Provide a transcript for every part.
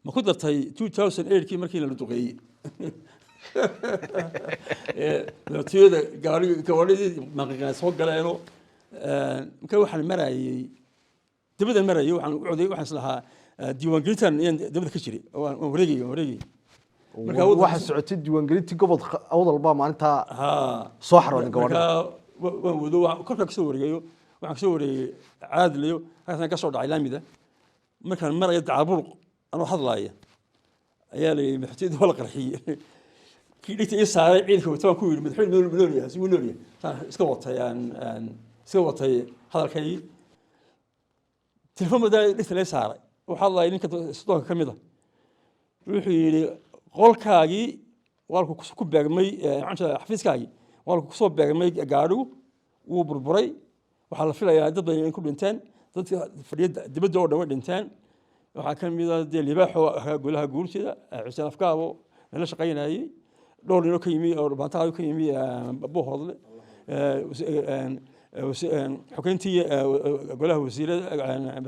ما كدرتay 2008 kii markii la duqeeyay tiyada gawaridii maqan soo galeeno marka waxaan marayay dibada marayay waxaan u coday waxaan islahaa diiwaangelintan dibada ka jiray waan wareegay marka waxa socotay diiwaangelintii gobolka awdal baa maalinta soo xarooday gawadha waan wado korka ka soo wareegayo waxaan soo wareegay caadliyo halkaas ka soo dhacay laamida markaan maraya dacabur أنا حضلاية أيالي محتاج ولا قرحية كي لقيت إيه سارع عينك وتوان كويل مدحين منوريا سوي منوريا سكوت يعني سكوت هذا الكي تلفون بدأ لسه ليس سارع وحضلاية إنك صدق كمية روحي لي قول كاجي والكو كوب بعمي عشان حفيز كاجي والكو كوب بعمي قارو وبربري وحلا فيلا يا ضد يعني كل إنسان ضد فريد دبدور دور إنسان waxaa ka mid ah libaaxo golaha guurtida Xuseen Afkaabo la shaqeynayay dhowr nin oo ka yimi oo baantahay ka yimi Bohoodle xukuuntii golaha wasiirada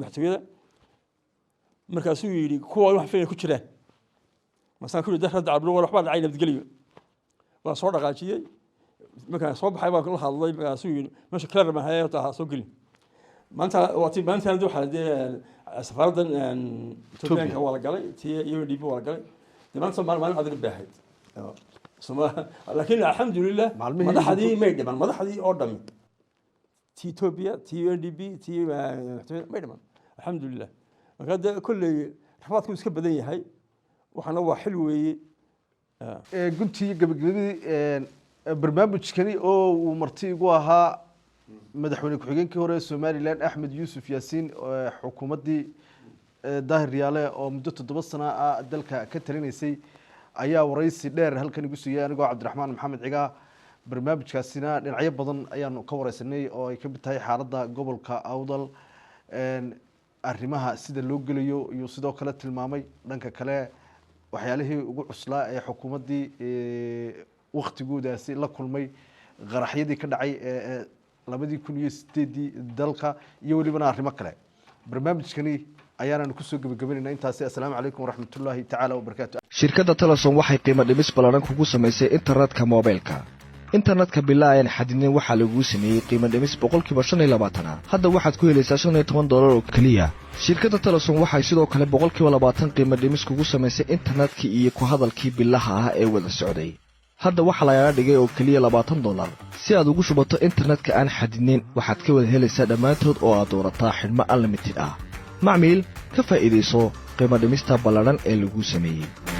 maxkamada markaasuu yiri kuwa wax fiican ku jiraan masan ku yiri rad cabro waxba dhacay nabadgeliyo waa soo dhaqaajiyay markaa soo baxay baa la hadlay markaasuu yiri meesha kala ma hayo taa soo gelin maanta waqti maanta hadii waxa safardan Ethiopia wala galay tii UNDP wala galay maanta maalin adag baahayd laakiin alxamdulillah madaxdii ma dhiman madaxdii oo dhami tii Ethiopia tii UNDP tii ma dhiman alxamdulillah marka kulli rafaadku iska badan yahay waxana waa xil weeye guntii gabagabadii barnaamijkani oo uu marti ugu ahaa madaxweyne ku-xigeenkii hore Soomaaliland Axmed Yuusuf Yaasiin xukuumadii Daahir Riyaale oo muddo 7 sano ah dalka ka talinaysay ayaa waraysi dheer halkan igu siiyay anigoo Cabdiraxmaan Maxamed Ciga barnaamijkaasina dhinacyo badan ayaan ka waraysanay oo ay ka mid tahay xaaladda gobolka Awdal arrimaha sida loo gelayo iyo sidoo kale tilmaamay dhanka kale waxyaalihii ugu cuslaa ee xukuumadii waqtigoodaasi la kulmay qaraxyadii ka dhacay labadii 2008 dalka iyo waliba arrimo kale barnaamijkani ayaana ku soo gabagabeynaa intaasi assalaamu calaykum waraxmatullaahi tacaala wabarakaatuh shirkadda Telesom waxay qiimo dhimis ballaaran kugu samaysay internetka mobilka internetka bilaayan xadidin waxa lagu sameeyay qiimo dhimis 25% hadda waxaad ku helaysaa $15 oo kaliya shirkadda Telesom waxay sidoo kale 20% qiimo dhimis kugu samaysay internetka iyo ku hadalkii billaha ah ee wada socday hadda waxa laga dhigay oo kaliya $20 si aad ugu shubato internetka aan xadidin waxaad ka wada helaysaa dhamaantood oo aad doorataa xidhmo unlimited ah macmiil ka faa'iideyso qiimo dhimista ballaaran ee lagu sameeyay